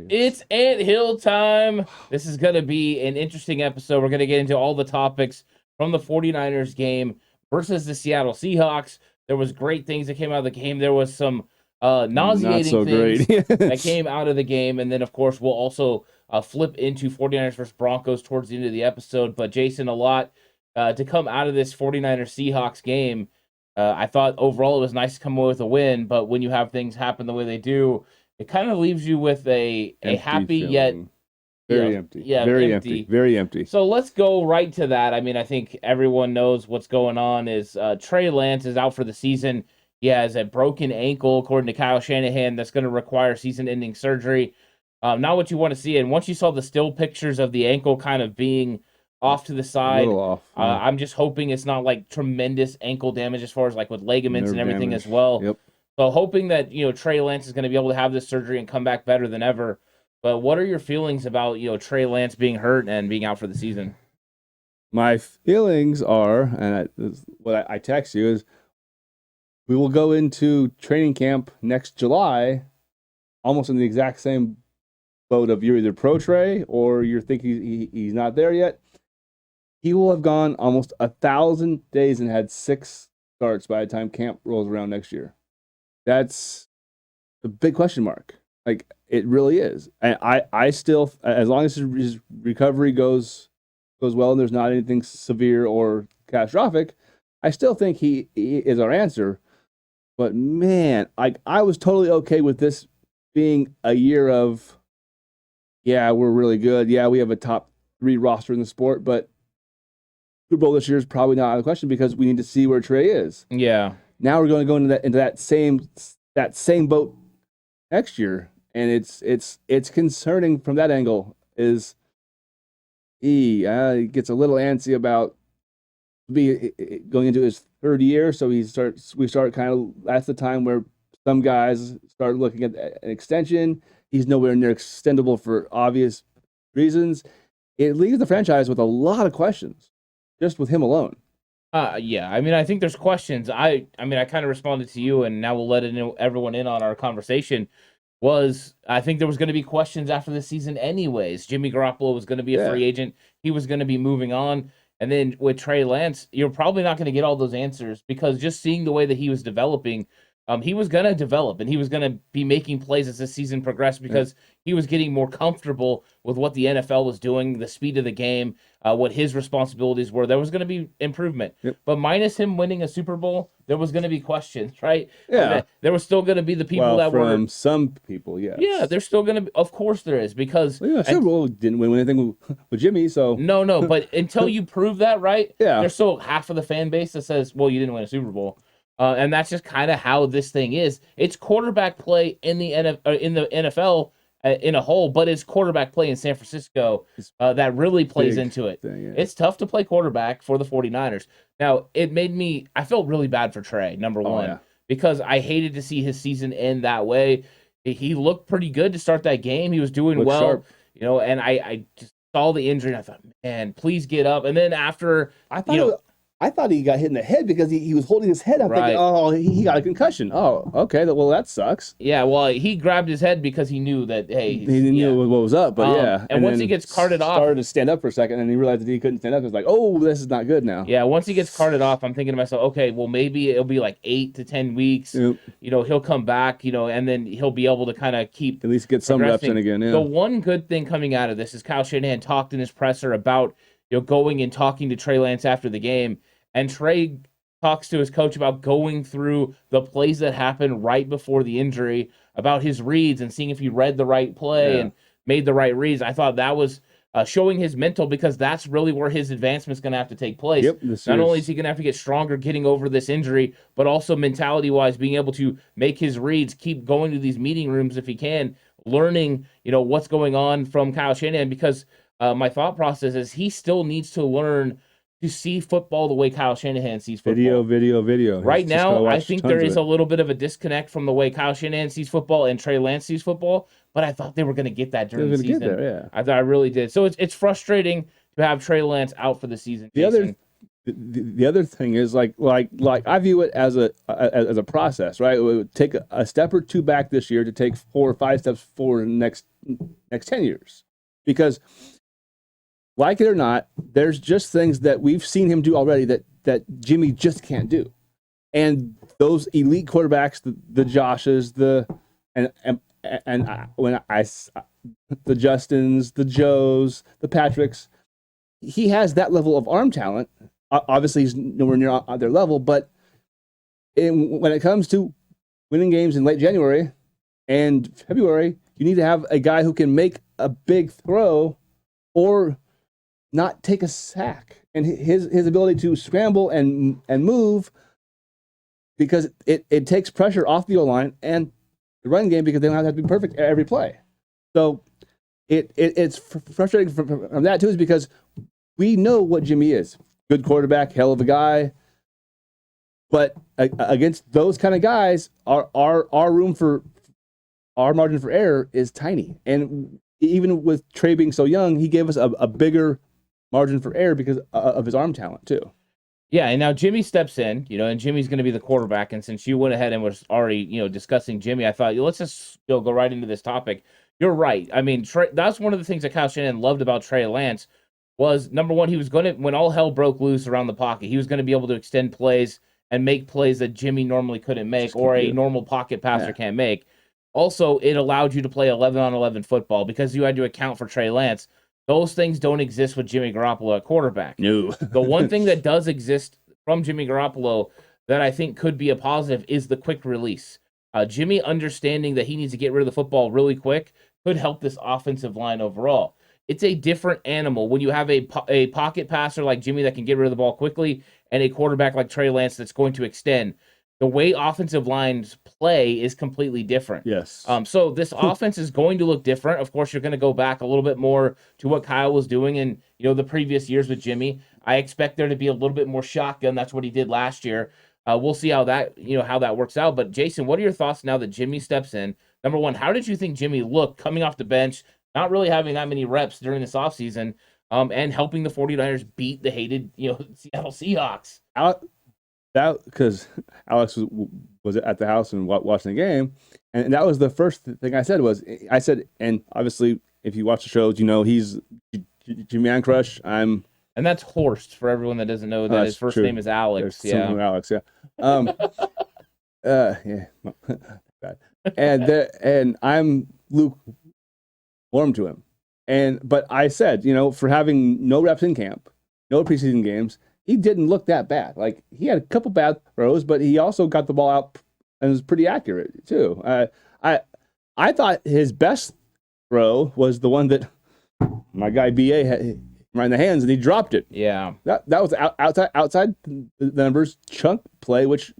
boy. It's Anthill time. This is going to be an interesting episode. We're going to get into all the topics from the 49ers game versus the Seattle Seahawks. There was great things that came out of the game. There was some nauseating things that came out of the game. And then, of course, we'll also flip into 49ers versus Broncos towards the end of the episode. But, Jason, a lot to come out of this 49ers Seahawks game. I thought overall it was nice to come away with a win, but when you have things happen the way they do, it kind of leaves you with a happy feeling. yet very empty. Yeah, very empty. Very empty. So let's go right to that. I mean, I think everyone knows what's going on is Trey Lance is out for the season. He has a broken ankle, according to Kyle Shanahan, that's going to require season-ending surgery. Not what you want to see. And once you saw the still pictures of the ankle kind of being off to the side. A little off. Yeah. I'm just hoping it's not like tremendous ankle damage as far as like with ligaments Nerve and everything damage. as well. Yep. So hoping that, Trey Lance is going to be able to have this surgery and come back better than ever. But what are your feelings about, Trey Lance being hurt and being out for the season? My feelings are, and what I text you is, we will go into training camp next July almost in the exact same boat of you're either pro Trey or you're thinking he's not there yet. He will have gone almost 1,000 days and had 6 starts by the time camp rolls around next year. That's a big question mark. Like, it really is. And I still, as long as his recovery goes well and there's not anything severe or catastrophic, I still think he is our answer. But man, I was totally okay with this being a year of, yeah, we're really good. Yeah, we have a top 3 roster in the sport, but Super Bowl this year is probably not out of the question because we need to see where Trey is. Yeah. Now we're going to go into that same boat next year, and it's concerning from that angle. Is he gets a little antsy about going into his 3rd year, so we start kind of, that's the time where some guys start looking at an extension. He's nowhere near extendable for obvious reasons. It leaves the franchise with a lot of questions. Just with him alone. Yeah. I mean, I think there's questions. I kind of responded to you, and now we'll let everyone in on our conversation. I think there was going to be questions after the season anyways. Jimmy Garoppolo was going to be a free agent. He was going to be moving on. And then with Trey Lance, you're probably not going to get all those answers because just seeing the way that he was developing, he was going to develop and he was going to be making plays as the season progressed because he was getting more comfortable with what the NFL was doing, the speed of the game, what his responsibilities were. There was going to be improvement. Yep. But minus him winning a Super Bowl, there was going to be questions, right? Yeah. There was still going to be the people that were... From some people, yes. Yeah, there's still going to be... Of course there is, because... Well, yeah, Super Bowl didn't win anything with Jimmy, so... No, but until you prove that, right? Yeah. There's still half of the fan base that says, well, you didn't win a Super Bowl. And that's just kind of how this thing is. It's quarterback play in the NFL in a whole, but it's quarterback play in San Francisco that really plays into it. Thing, yeah. It's tough to play quarterback for the 49ers. Now, I felt really bad for Trey, number one, because I hated to see his season end that way. He looked pretty good to start that game. He was doing well, sharp. And I just saw the injury and I thought, man, please get up. And then after, I thought he got hit in the head because he was holding his head up. Right. Thinking, oh, he got a concussion. Oh, okay. Well, that sucks. Yeah, well, he grabbed his head because he knew that, hey. He knew what was up, but yeah. And once he gets carted off. Started to stand up for a second, and he realized that he couldn't stand up. He was like, oh, this is not good now. Yeah, once he gets carted off, I'm thinking to myself, okay, well, maybe it'll be like 8 to 10 weeks. Yep. He'll come back, and then he'll be able to kind of keep. At least get some reps in again, yeah. The one good thing coming out of this is Kyle Shanahan talked in his presser about, going and talking to Trey Lance after the game. And Trey talks to his coach about going through the plays that happened right before the injury, about his reads and seeing if he read the right play and made the right reads. I thought that was showing his mental, because that's really where his advancement's going to have to take place. Yep, Not only is he going to have to get stronger getting over this injury, but also mentality-wise being able to make his reads, keep going to these meeting rooms if he can, learning, what's going on from Kyle Shanahan, because my thought process is he still needs to learn to see football the way Kyle Shanahan sees football. Video. Right now, I think there is a little bit of a disconnect from the way Kyle Shanahan sees football and Trey Lance sees football, but I thought they were going to get that during the season. Get there, yeah. I really did. So it's frustrating to have Trey Lance out for the season. the other thing is like I view it as a process, right? It would take a step or two back this year to take 4 or 5 steps forward in the next 10 years, because like it or not, there's just things that we've seen him do already that Jimmy just can't do, and those elite quarterbacks, the Joshes, the Justins, the Joes, the Patricks, he has that level of arm talent. Obviously, he's nowhere near their level, but when it comes to winning games in late January and February, you need to have a guy who can make a big throw or not take a sack. And his ability to scramble and move, because it takes pressure off the O-line and the run game, because they don't have to be perfect every play. So it's frustrating from that too, is because we know what Jimmy is. Good quarterback, hell of a guy. But against those kind of guys, our room for our margin for error is tiny. And even with Trey being so young, he gave us a bigger margin for error because of his arm talent too. Yeah, and now Jimmy steps in, and Jimmy's going to be the quarterback. And since you went ahead and was already, discussing Jimmy, I thought, let's just go right into this topic. You're right. I mean, that's one of the things that Kyle Shanahan loved about Trey Lance was, number one, he was going to, when all hell broke loose around the pocket, he was going to be able to extend plays and make plays that Jimmy normally couldn't make, or a normal pocket passer can't make. Also, it allowed you to play 11-on-11 football because you had to account for Trey Lance. Those things don't exist with Jimmy Garoppolo at quarterback. No. The one thing that does exist from Jimmy Garoppolo that I think could be a positive is the quick release. Jimmy understanding that he needs to get rid of the football really quick could help this offensive line overall. It's a different animal when you have a pocket passer like Jimmy that can get rid of the ball quickly and a quarterback like Trey Lance that's going to extend. The way offensive lines play is completely different. Yes. So this offense is going to look different. Of course, you're going to go back a little bit more to what Kyle was doing in the previous years with Jimmy. I expect there to be a little bit more shotgun. That's what he did last year. We'll see how that works out. But Jason, what are your thoughts now that Jimmy steps in? Number one, how did you think Jimmy looked coming off the bench, not really having that many reps during this offseason, and helping the 49ers beat the hated Seattle Seahawks? That because Alex was at the house and watching the game, and that was the first thing I said, and obviously if you watch the shows, he's Jimmy Man Crush. And that's Horst for everyone that doesn't know that his first name is Alex. Alex, yeah. Yeah. Bad. And I'm lukewarm to him. But I said, for having no reps in camp, no preseason games, he didn't look that bad. Like, he had a couple bad throws, but he also got the ball out and was pretty accurate too. I thought his best throw was the one that my guy BA had right in the hands, and he dropped it. Yeah, that was outside the numbers chunk play, which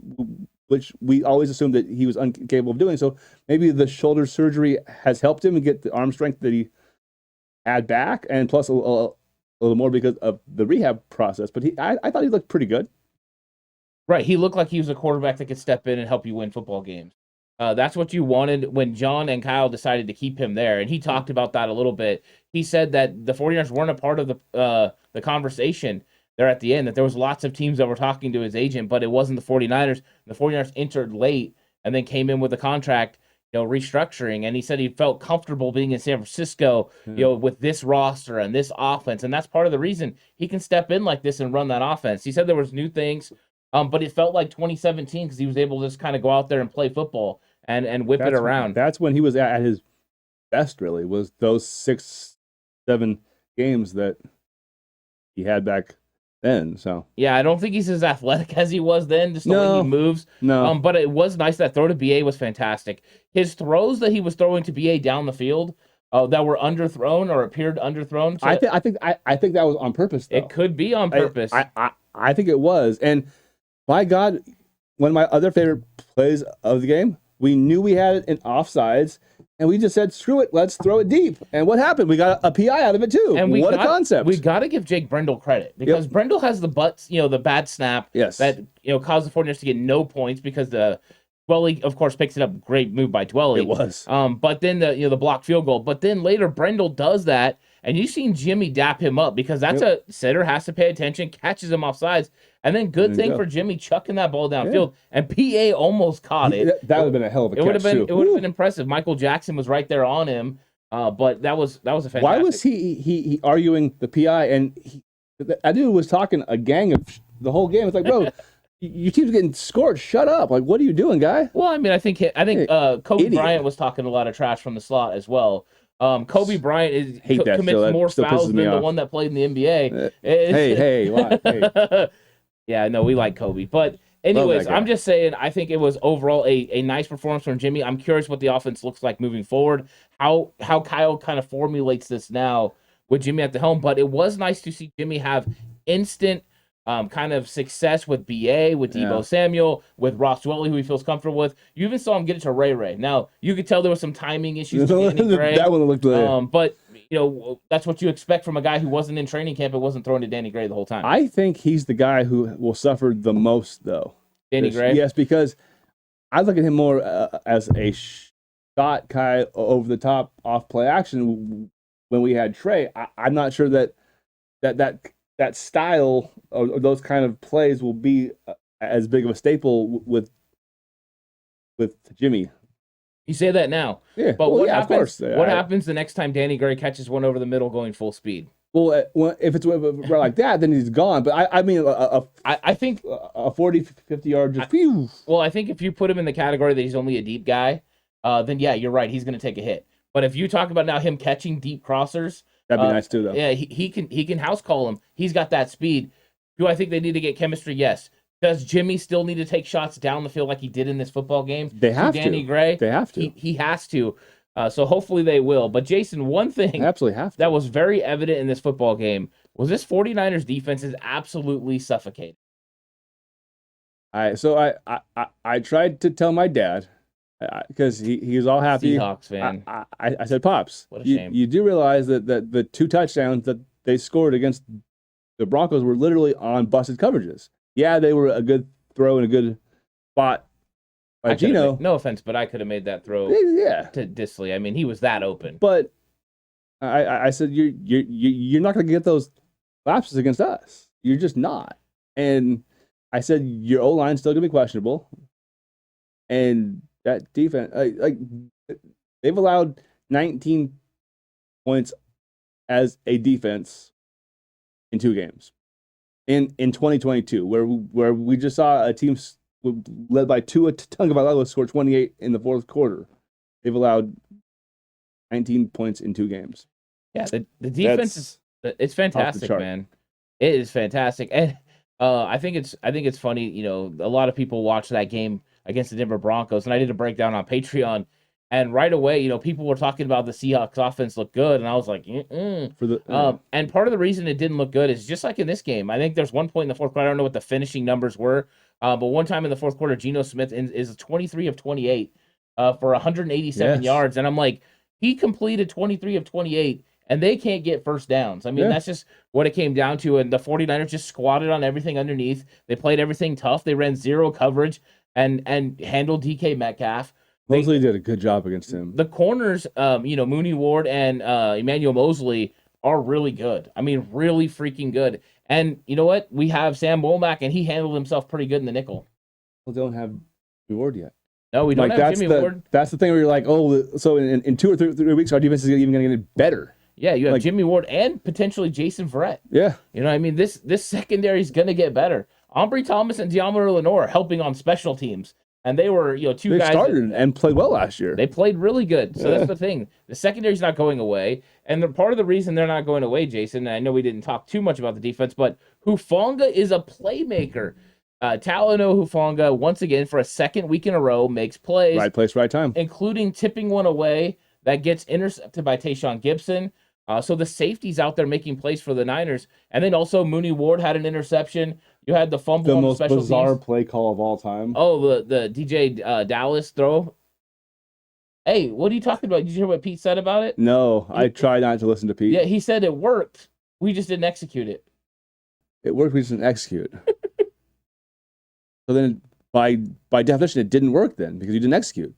we always assumed that he was incapable of doing. So maybe the shoulder surgery has helped him get the arm strength that he had back, and plus a little more because of the rehab process. But I thought he looked pretty good. Right, he looked like he was a quarterback that could step in and help you win football games. That's what you wanted when John and Kyle decided to keep him there, and he talked about that a little bit. He said that the 49ers weren't a part of the conversation there at the end, that there was lots of teams that were talking to his agent, but it wasn't the 49ers. The 49ers entered late and then came in with a contract, restructuring, and he said he felt comfortable being in San Francisco, with this roster and this offense, and that's part of the reason he can step in like this and run that offense. He said there was new things, but it felt like 2017 because he was able to just kind of go out there and play football and whip it around. That's when he was at his best, really, was those 6-7 games that he had back then. So yeah, I don't think he's as athletic as he was then, just the way he moves. No. But it was nice. That throw to BA was fantastic. His throws that he was throwing to BA down the field that were underthrown or appeared underthrown. I think that was on purpose, though. It could be on purpose. I think it was. And by God, one of my other favorite plays of the game, we knew we had it in offsides, and we just said, screw it, let's throw it deep. And what happened? We got a PI out of it, too. And what a concept. We got to give Jake Brendel credit, because Brendel has the the bad snap that, caused the 49ers to get no points because Dwelly, of course, picks it up. Great move by Dwelly. It was. But then the blocked field goal. But then later, Brendel does that, And you've seen Jimmy dap him up because that's a setter has to pay attention, catches him off sides. And then good thing for Jimmy chucking that ball downfield. And PA almost caught it. That would have been a hell of a catch, It would have been impressive. Michael Jackson was right there on him. But that was a fantastic. Why was he arguing the PI? And that dude was talking a gang of the whole game. It's like, bro, your team's getting scored. Shut up! Like, what are you doing, guy? Well, I mean, I think Kobe Bryant was talking a lot of trash from the slot as well. Kobe Bryant commits more fouls than the one that played in the NBA. Hey. Yeah, no, we like Kobe, but. Anyways, I'm just saying, I think it was overall a nice performance from Jimmy. I'm curious what the offense looks like moving forward, how Kyle kind of formulates this now with Jimmy at the helm. But it was nice to see Jimmy have instant kind of success with BA, with Deebo Samuel, with Ross Dwelly, who he feels comfortable with. You even saw him get it to Ray. Now, you could tell there was some timing issues with Danny Gray. That one looked good. But, that's what you expect from a guy who wasn't in training camp and wasn't throwing to Danny Gray the whole time. I think he's the guy who will suffer the most, though. Danny Gray? Yes, because I look at him more as a shot guy over the top off play action. When we had Trey, I'm not sure that style or those kind of plays will be as big of a staple with Jimmy. You say that now. Yeah. But what happens? Of course. What happens the next time Danny Gray catches one over the middle going full speed? Well, if it's like that, then he's gone. But I mean, I think a 40, 50 yard just. Well, I think if you put him in the category that he's only a deep guy, then yeah, you're right. He's going to take a hit. But if you talk about now him catching deep crossers, that'd be nice too, though. Yeah, he can house call him. He's got that speed. Do I think they need to get chemistry? Yes. Does Jimmy still need to take shots down the field like he did in this football game? They have to. Danny to. Gray? They have to. He has to. So hopefully they will. But Jason, one thing absolutely have to. That was very evident in this football game was this 49ers defense is absolutely suffocating. So I tried to tell my dad because he was all happy. Seahawks fan. I said, Pops, what a shame. You do realize that the 2 touchdowns that they scored against the Broncos were literally on busted coverages. Yeah, they were a good throw and a good spot by Gino. No offense, but I could have made that throw to Disley. I mean, he was that open. But I said, you're not going to get those lapses against us. You're just not. And I said, your O-line's still going to be questionable. And that defense, they've allowed 19 points as a defense in 2 games. In 2022, where we just saw a team led by Tua Tagovailoa score 28 in the fourth quarter. They've allowed 19 points in 2 games. Yeah, the defense it's fantastic, man. It is fantastic, and I think it's funny. A lot of people watch that game against the Denver Broncos, and I did a breakdown on Patreon. And right away, people were talking about the Seahawks offense looked good, and I was like, and part of the reason it didn't look good is just like in this game. I think there's one point in the fourth quarter. I don't know what the finishing numbers were, but one time in the fourth quarter, Geno Smith is 23 of 28 for 187 yards, and I'm like, he completed 23 of 28, and they can't get first downs. I mean, that's just what it came down to, and the 49ers just squatted on everything underneath. They played everything tough. They ran zero coverage and handled DK Metcalf. Mosley did a good job against him. The corners, Mooney Ward and Emmanuel Mosley are really good. I mean, really freaking good. And you know what? We have Sam Womack, and he handled himself pretty good in the nickel. We don't have Jimmy Ward yet. No, we don't have Jimmy Ward. That's the thing where you're like, so in 2 or 3 weeks, our defense is even going to get better. Yeah, you have Jimmy Ward and potentially Jason Verrett. Yeah. I mean, this secondary is going to get better. Ambry Thomas and Deommodore Lenoir are helping on special teams. And they were, 2 guys. They started and played well last year. They played really good. So that's the thing. The secondary's not going away. And part of the reason they're not going away, Jason, and I know we didn't talk too much about the defense, but Hufanga is a playmaker. Talanoa Hufanga, once again, for a second week in a row, makes plays. Right place, right time. Including tipping one away that gets intercepted by Tayshaun Gibson. So the safety's out there making plays for the Niners. And then also Mooney Ward had an interception. You had the fumble on the special teams. The most bizarre play call of all time. Oh, the DJ Dallas throw. Hey, what are you talking about? Did you hear what Pete said about it? No, I tried not to listen to Pete. Yeah, he said it worked. We just didn't execute it. It worked, we just didn't execute. So then, by definition, it didn't work then because you didn't execute.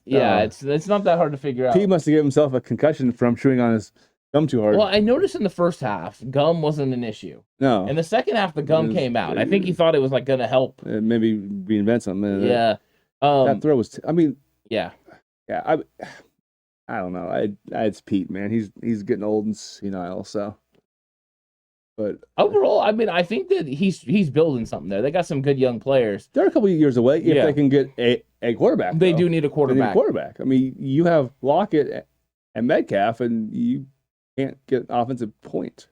It's not that hard to figure out. He must have given himself a concussion from chewing on his gum too hard. Well, I noticed in the first half, gum wasn't an issue. No. In the second half, the gum came out. I think he thought it was like going to help. Maybe reinvent something. Yeah. That throw was. Yeah. Yeah. I don't know. It's Pete, man. He's getting old and senile. So. But overall, I think that he's building something there. They got some good young players. They're a couple of years away if they can get a quarterback. They do need a quarterback. You have Lockett and Metcalf, and you can't get offensive point.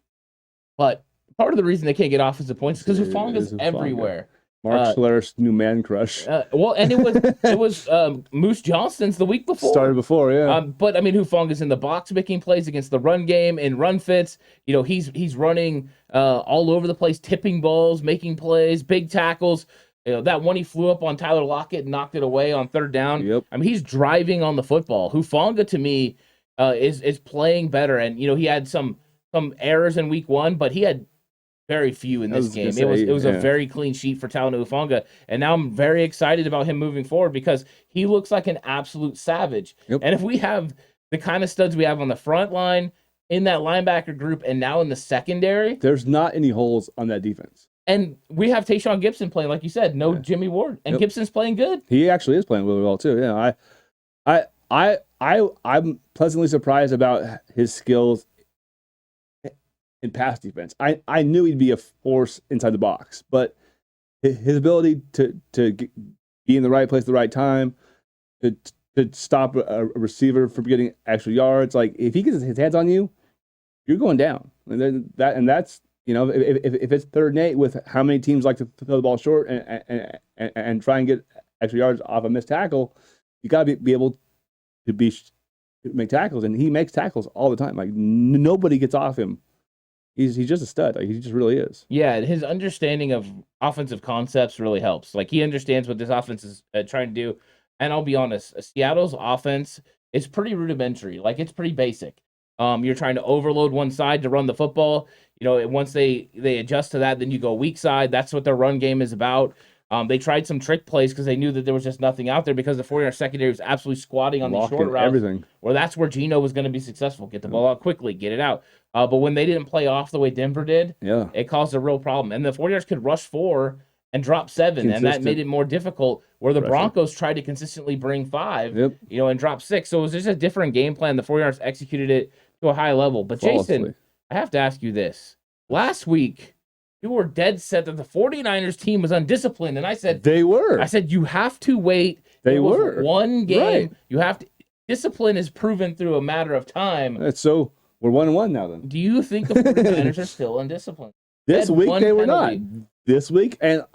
But part of the reason they can't get offensive points is because Hufanga's everywhere. Mark Schler's new man crush. And it was Moose Johnston's the week before. Started before, yeah. But Hufanga's in the box making plays against the run game and run fits. He's running all over the place, tipping balls, making plays, big tackles. That one he flew up on Tyler Lockett and knocked it away on third down. Yep. He's driving on the football. Hufanga to me is playing better, and he had some errors in week 1, but he had very few in this game. It was a very clean sheet for Talanoa Hufanga, and now I'm very excited about him moving forward because he looks like an absolute savage. Yep. And if we have the kind of studs we have on the front line, in that linebacker group, and now in the secondary, there's not any holes on that defense. And we have Tayshaun Gibson playing, like you said, Jimmy Ward, and Gibson's playing good. He actually is playing really well too. Yeah, I'm pleasantly surprised about his skills in pass defense. I knew he'd be a force inside the box, but his ability to be in the right place at the right time, to stop a receiver from getting extra yards, like if he gets his hands on you, you're going down. And that's if it's 3rd and 8 with how many teams like to throw the ball short and try and get extra yards off a missed tackle, you got to be able to make tackles, and he makes tackles all the time. Like nobody gets off him. He's just a stud. Like he just really is. Yeah, his understanding of offensive concepts really helps. Like he understands what this offense is trying to do. And I'll be honest, Seattle's offense is pretty rudimentary. Like it's pretty basic. You're trying to overload one side to run the football. Once they adjust to that, then you go weak side. That's what their run game is about. They tried some trick plays because they knew that there was just nothing out there because the 49ers secondary was absolutely squatting on these short routes. Everything. Well, that's where Geno was going to be successful. Get the ball out quickly, get it out. But when they didn't play off the way Denver did, it caused a real problem. And the 49ers could rush 4 and drop 7, and that made it more difficult, where the Broncos tried to consistently bring 5, and drop 6. So it was just a different game plan. The 49ers executed it to a high level. But Jason, I have to ask you this. Last week, you were dead set that the 49ers team was undisciplined, and I said they were. I said you have to wait. They were one game. Right. You have to. Discipline is proven through a matter of time. So we're 1-1 now. Then do you think the 49ers are still undisciplined? This week they were not. This week, and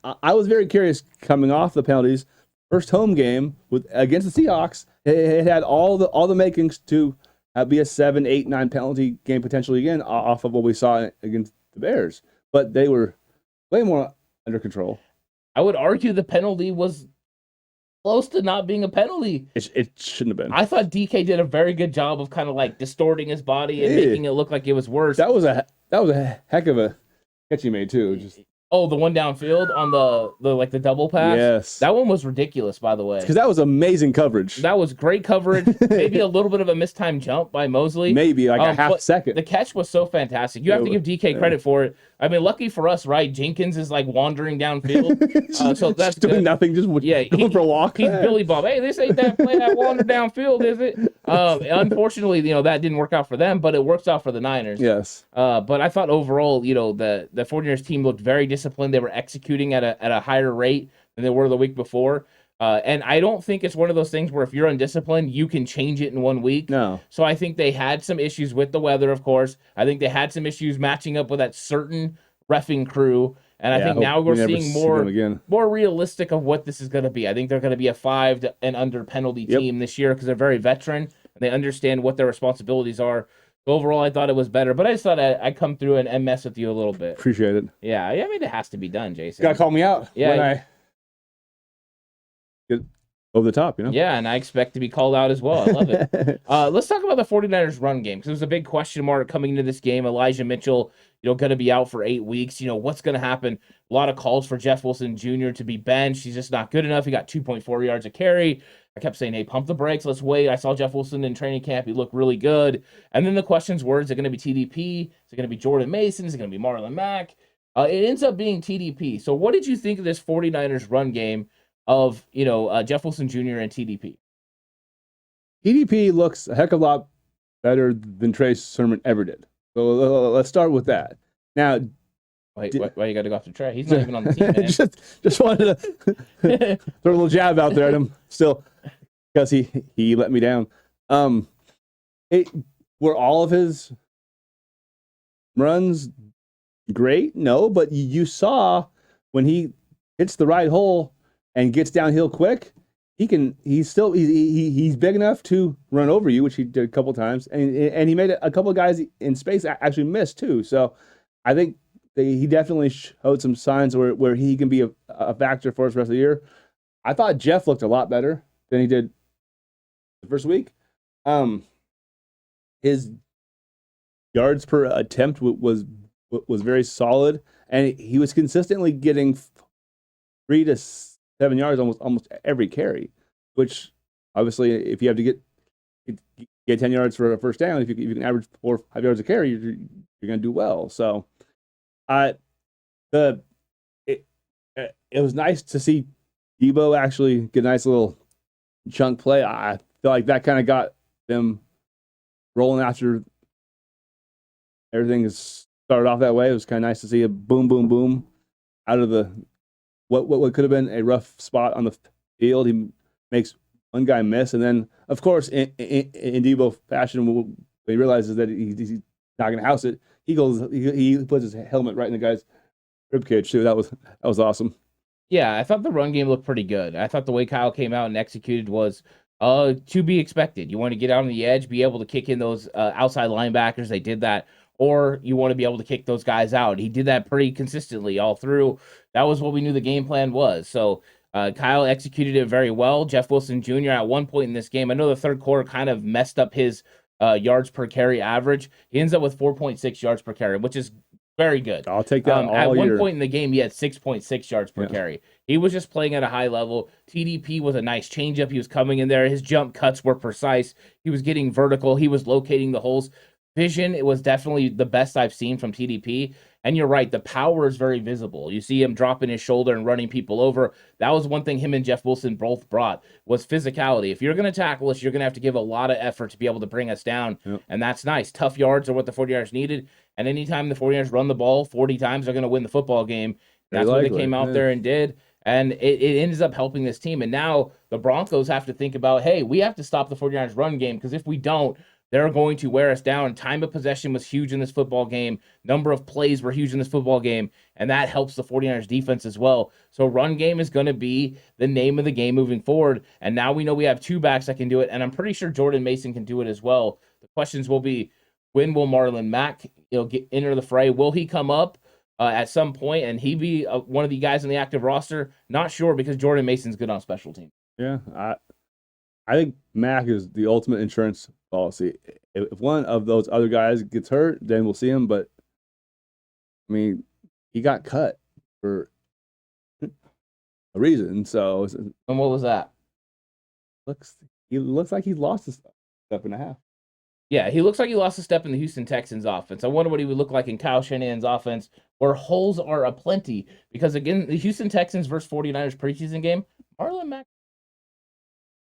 I was very curious coming off the penalties. First home game against the Seahawks, it had all the makings to be a 7, 8, 9 penalty game potentially again off of what we saw against the Bears. But they were way more under control. I would argue the penalty was close to not being a penalty. It shouldn't have been. I thought DK did a very good job of kind of like distorting his body and making it look like it was worse. That was a heck of a catch he made too. The one downfield on the double pass? Yes. That one was ridiculous, by the way. Because that was amazing coverage. That was great coverage. Maybe a little bit of a mistimed jump by Mosley. Maybe like a half second. The catch was so fantastic. You have to give DK credit for it. I mean, lucky for us, right? Jenkins is like wandering downfield. So that's doing nothing, just going for a walk. He's Billy Bob. Hey, this ain't that play that wander downfield, is it? Unfortunately, that didn't work out for them, but it works out for the Niners. Yes. But I thought overall, the 49ers team looked very disciplined. They were executing at a higher rate than they were the week before. And I don't think it's one of those things where if you're undisciplined, you can change it in 1 week. No. So I think they had some issues with the weather, of course. I think they had some issues matching up with that certain reffing crew. And I think now we're seeing more realistic of what this is going to be. I think they're going to be a 5 and under penalty team this year because they're very veteran and they understand what their responsibilities are. Overall, I thought it was better, but I just thought I'd come through and mess with you a little bit. Appreciate it. Yeah, I mean, it has to be done, Jason. You got to call me out when I get over the top, Yeah, and I expect to be called out as well. I love it. Let's talk about the 49ers run game, because there was a big question mark coming into this game. Elijah Mitchell, going to be out for 8 weeks. What's going to happen? A lot of calls for Jeff Wilson Jr. to be benched. He's just not good enough. He got 2.4 yards a carry. I kept saying, hey, pump the brakes. Let's wait. I saw Jeff Wilson in training camp. He looked really good. And then the questions were, is it going to be TDP? Is it going to be Jordan Mason? Is it going to be Marlon Mack? It ends up being TDP. So what did you think of this 49ers run game of, Jeff Wilson Jr. and TDP? TDP looks a heck of a lot better than Trey Sermon ever did. So let's start with that. Now, why you got to go after Trey? He's not even on the team, man. just wanted to throw a little jab out there at him still because he let me down. Were all of his runs great? No, but you saw when he hits the right hole and gets downhill quick, he's big enough to run over you, which he did a couple times, and he made a couple of guys in space actually miss too. So I think he definitely showed some signs where he can be a factor for us the rest of the year. I thought Jeff looked a lot better than he did the first week. His yards per attempt was very solid, and he was consistently getting 3 to 7 yards almost every carry, which obviously if you have to get 10 yards for a first down, if you can average 4 or 5 yards a carry, you're going to do well. So it was nice to see Debo actually get a nice little chunk play. I feel like that kind of got them rolling after everything is started off that way. It was kind of nice to see a boom, boom, boom out of the what could have been a rough spot on the field. He makes one guy miss, and then of course in Debo fashion, when he realizes that he's not going to house it, he puts his helmet right in the guy's ribcage too. That was awesome. Yeah, I thought the run game looked pretty good. I thought the way Kyle came out and executed was to be expected. You want to get out on the edge, be able to kick in those outside linebackers. They did that. Or you want to be able to kick those guys out. He did that pretty consistently all through. That was what we knew the game plan was. So Kyle executed it very well. Jeff Wilson Jr. at one point in this game, I know the third quarter kind of messed up his yards per carry average. He ends up with 4.6 yards per carry, which is very good. I'll take that all at year. one point in the game, he had 6.6 yards per carry. He was just playing at a high level. TDP was a nice changeup. He was coming in there. His jump cuts were precise. He was getting vertical. He was locating the holes. Vision, it was definitely the best I've seen from TDP. And you're right, the power is very visible. You see him dropping his shoulder and running people over. That was one thing him and Jeff Wilson both brought, was physicality. If you're going to tackle us, you're going to have to give a lot of effort to be able to bring us down. Yep. And that's nice. Tough yards are what the 49ers needed. And anytime the 49ers run the ball 40 times, they're going to win the football game. That's what they came out there and did. And it ends up helping this team. And now the Broncos have to think about, hey, we have to stop the 49ers run game, because if we don't, they're going to wear us down. Time of possession was huge in this football game. Number of plays were huge in this football game, and that helps the 49ers defense as well. So run game is going to be the name of the game moving forward, and now we know we have two backs that can do it, and I'm pretty sure Jordan Mason can do it as well. The questions will be, when will Marlon Mack enter the fray? Will he come up at some point, and he be one of the guys in the active roster? Not sure, because Jordan Mason's good on special teams. Yeah, I think Mack is the ultimate insurance policy. If one of those other guys gets hurt, then we'll see him. But I mean, he got cut for a reason. So, and what was that? He looks like he lost a step and a half. Yeah, he looks like he lost a step in the Houston Texans offense. I wonder what he would look like in Kyle Shanahan's offense, where holes are aplenty. Because again, the Houston Texans versus 49ers preseason game, Marlon Mack.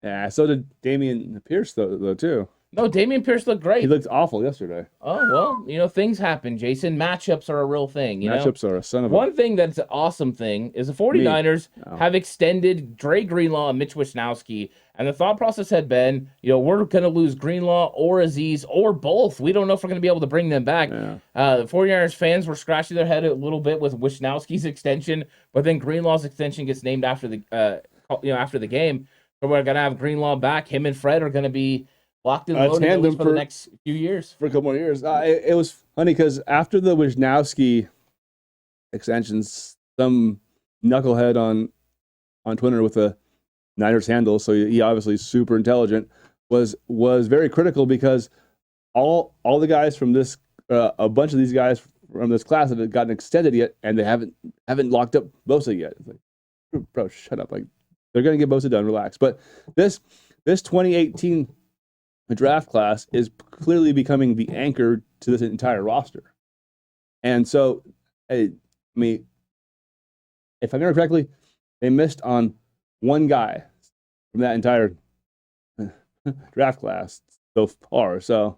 Yeah, so did Dameon Pierce though too. No, Dameon Pierce looked great. He looked awful yesterday. Oh, well, things happen, Jason. Matchups are a real thing. Matchups are a son of a... One thing that's an awesome thing is the 49ers have extended Dre Greenlaw and Mitch Wishnowsky, and the thought process had been, we're going to lose Greenlaw or Azeez or both. We don't know if we're going to be able to bring them back. Yeah. The 49ers fans were scratching their head a little bit with Wishnowsky's extension, but then Greenlaw's extension gets named after the game. So we're going to have Greenlaw back. Him and Fred are going to be locked in loaded for the next few years. For a couple more years. It was funny because after the Wishnowsky extensions, some knucklehead on Twitter with a Niners handle, so he obviously is super intelligent, was very critical because all the guys from this, a bunch of these guys from this class have gotten extended yet, and they haven't locked up Bosa yet. It's like, bro, shut up. Like, They're going to get Bosa done. Relax. But this 2018 draft class is clearly becoming the anchor to this entire roster. And so, I mean, if I remember correctly, they missed on one guy from that entire draft class so far. So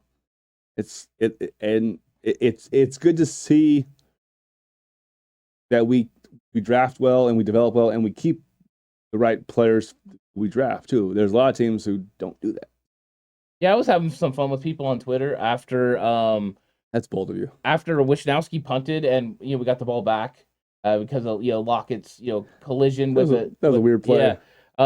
it's good to see that we draft well and we develop well and we keep the right players we draft too. There's a lot of teams who don't do that. Yeah, I was having some fun with people on Twitter after That's bold of you. After Wisnowski punted and we got the ball back because of Lockett's collision with it. That was a weird play. Yeah.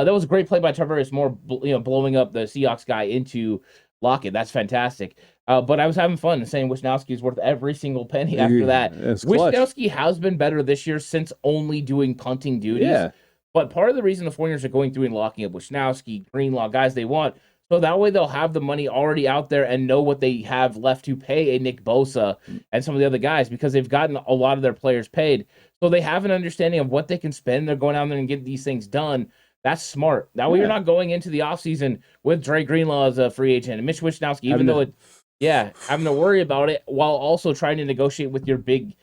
That was a great play by Tarvarius Moore, blowing up the Seahawks guy into Lockett. That's fantastic. But I was having fun saying Wisnowski is worth every single penny after that. Wisnowski has been better this year since only doing punting duties. Yeah. But part of the reason the 49ers are going through and locking up Wisnowski, Greenlaw, guys they want, so that way they'll have the money already out there and know what they have left to pay a Nick Bosa and some of the other guys because they've gotten a lot of their players paid. So they have an understanding of what they can spend. They're going out there and get these things done. That's smart. That way you're not going into the offseason with Dre Greenlaw as a free agent and Mitch Wisnowski, having to worry about it while also trying to negotiate with your big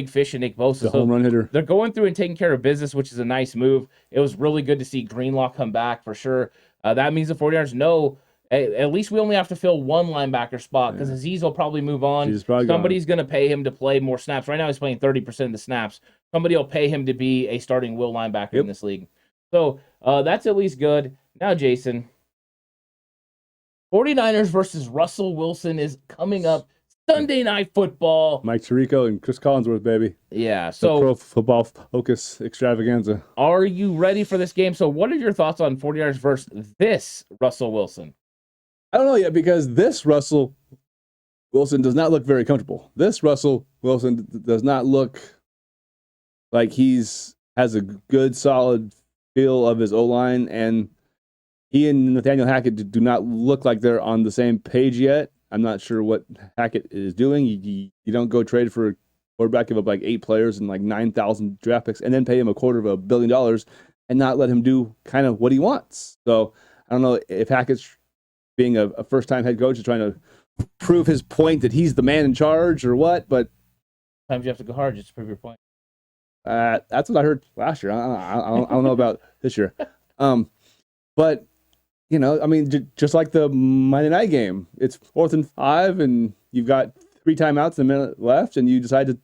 fish and Nick Bosa. The home run hitter. They're going through and taking care of business, which is a nice move. It was really good to see Greenlaw come back for sure. That means the 49ers know at least we only have to fill one linebacker spot because Azeez will probably move on. Somebody's going to pay him to play more snaps. Right now he's playing 30% of the snaps. Somebody will pay him to be a starting will linebacker in this league. So that's at least good. Now, Jason, 49ers versus Russell Wilson is coming up Sunday Night Football. Mike Tirico and Chris Collinsworth, baby. Yeah. So Pro Football Focus extravaganza. Are you ready for this game? So what are your thoughts on 49ers versus this Russell Wilson? I don't know yet because this Russell Wilson does not look very comfortable. This Russell Wilson does not look like has a good, solid feel of his O-line, and he and Nathaniel Hackett do not look like they're on the same page yet. I'm not sure what Hackett is doing. You don't go trade for a quarterback, give up like 8 players and like 9,000 draft picks, and then pay him $250 million and not let him do kind of what he wants. So I don't know if Hackett's being a first-time head coach is trying to prove his point that he's the man in charge or what, but sometimes you have to go hard just to prove your point. That's what I heard last year. I don't know about this year. But, I mean, just like the Monday night game, it's 4th and 5, and you've got 3 timeouts and a minute left, and you decide to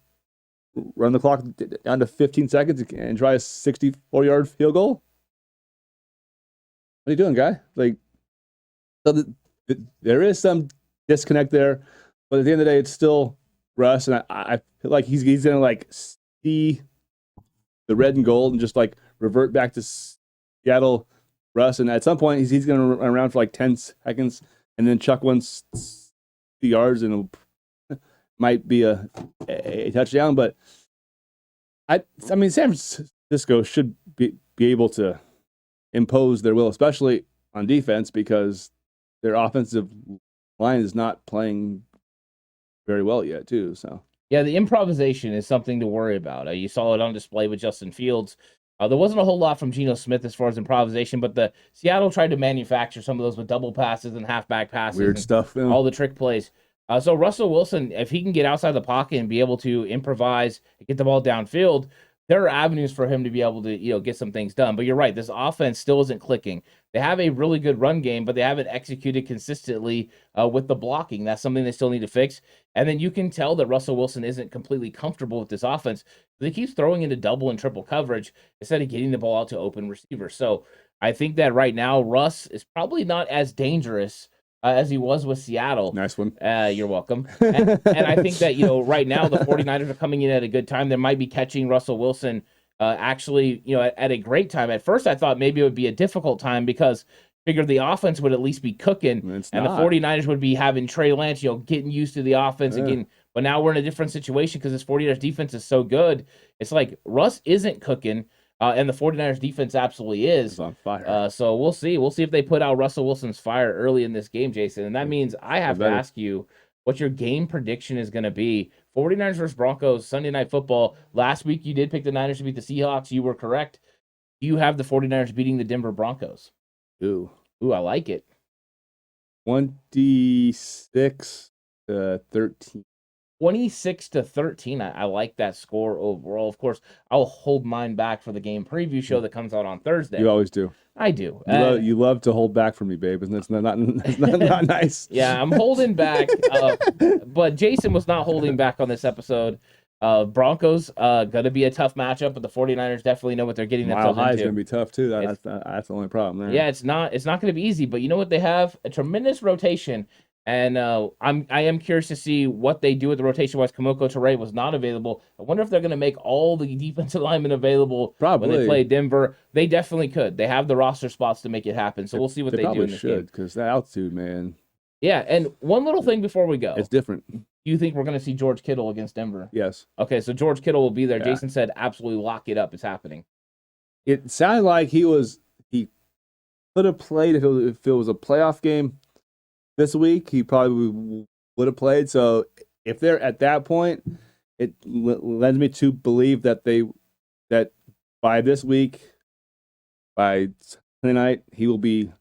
run the clock down to 15 seconds and try a 64-yard field goal. What are you doing, guy? So there is some disconnect there, but at the end of the day, it's still Russ, and I feel like he's going to, see the red and gold and just revert back to Seattle Russ, and at some point he's going to run around for 10 seconds and then chuck 60 yards and it might be a touchdown. But I mean San Francisco should be able to impose their will, especially on defense, because their offensive line is not playing very well yet too. So yeah, the improvisation is something to worry about. You saw it on display with Justin Fields. There wasn't a whole lot from Geno Smith as far as improvisation, but the Seattle tried to manufacture some of those with double passes and halfback passes. Weird stuff. Yeah. All the trick plays. So Russell Wilson, if he can get outside the pocket and be able to improvise and get the ball downfield, there are avenues for him to be able to, get some things done. But you're right, this offense still isn't clicking. They have a really good run game, but they haven't executed consistently with the blocking. That's something they still need to fix. And then you can tell that Russell Wilson isn't completely comfortable with this offense. He keeps throwing into double and triple coverage instead of getting the ball out to open receivers. So I think that right now Russ is probably not as dangerous as he was with Seattle. Nice one. You're welcome. And I think that, right now the 49ers are coming in at a good time. They might be catching Russell Wilson actually, at a great time. At first, I thought maybe it would be a difficult time because I figured the offense would at least be cooking. The 49ers would be having Trey Lance, getting used to the offense again. But now we're in a different situation because this 49ers defense is so good. It's like Russ isn't cooking. And the 49ers defense absolutely is. It's on fire. So we'll see. We'll see if they put out Russell Wilson's fire early in this game, Jason. And that means I have to ask you what your game prediction is going to be. 49ers versus Broncos, Sunday Night Football. Last week you did pick the Niners to beat the Seahawks. You were correct. Do you have the 49ers beating the Denver Broncos? Ooh. Ooh, I like it. 26-13. 26-13. I like that score overall. Of course, I'll hold mine back for the game preview show that comes out on Thursday. You always do. I do. You love to hold back from me, babe. Isn't that not nice? Yeah, I'm holding back. But Jason was not holding back on this episode. Broncos going to be a tough matchup, but the 49ers definitely know what they're getting themselves Mile High into. is going to be tough too. That's the only problem there. Yeah, it's not going to be easy, but you know what? They have a tremendous rotation. And I am curious to see what they do with the rotation. Wise Kamoko Toure was not available. I wonder if they're going to make all the defensive linemen available when they play Denver. They definitely could. They have the roster spots to make it happen. So we'll see what they do in this game. Because that altitude, man. Yeah, and one little thing before we go. It's different. Do you think we're going to see George Kittle against Denver? Yes. Okay, so George Kittle will be there. Yeah. Jason said absolutely lock it up. It's happening. It sounded like he could have played if it was a playoff game. This week, he probably would have played. So if they're at that point, it lends me to believe that by this week, by Sunday night, he will be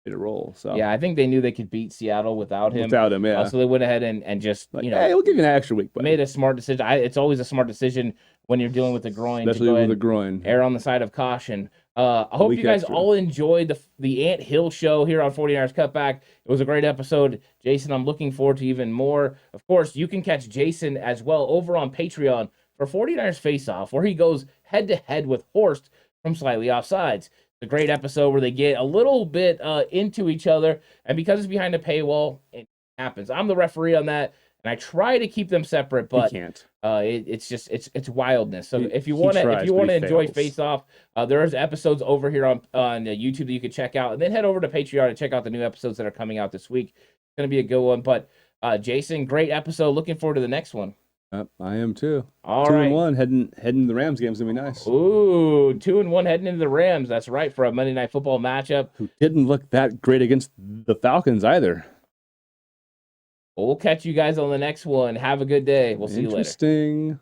ready to roll. So yeah, I think they knew they could beat Seattle without him. Yeah. So they went ahead and just hey, we'll give you an extra week. Buddy. Made a smart decision. It's always a smart decision when you're dealing with the groin. Especially with the groin. Err on the side of caution. I hope you guys all enjoyed the Ant Hill show here on 49ers Cutback. It was a great episode. Jason, I'm looking forward to even more. Of course, you can catch Jason as well over on Patreon for 49ers Face Off, where he goes head-to-head with Horst from Slightly Offsides. It's a great episode where they get a little bit into each other, and because it's behind a paywall, it happens. I'm the referee on that, and I try to keep them separate, but you can't. It's wildness. So if you want to enjoy Face Off, there's episodes over here on YouTube that you can check out, and then head over to Patreon and check out the new episodes that are coming out this week. It's gonna be a good one. But Jason, great episode. Looking forward to the next one. I am too. All 2-1 heading to the Rams game is gonna be nice. Ooh, 2-1 heading into the Rams. That's right, for a Monday Night Football matchup. Who didn't look that great against the Falcons either. We'll catch you guys on the next one. Have a good day. We'll see you later. Interesting.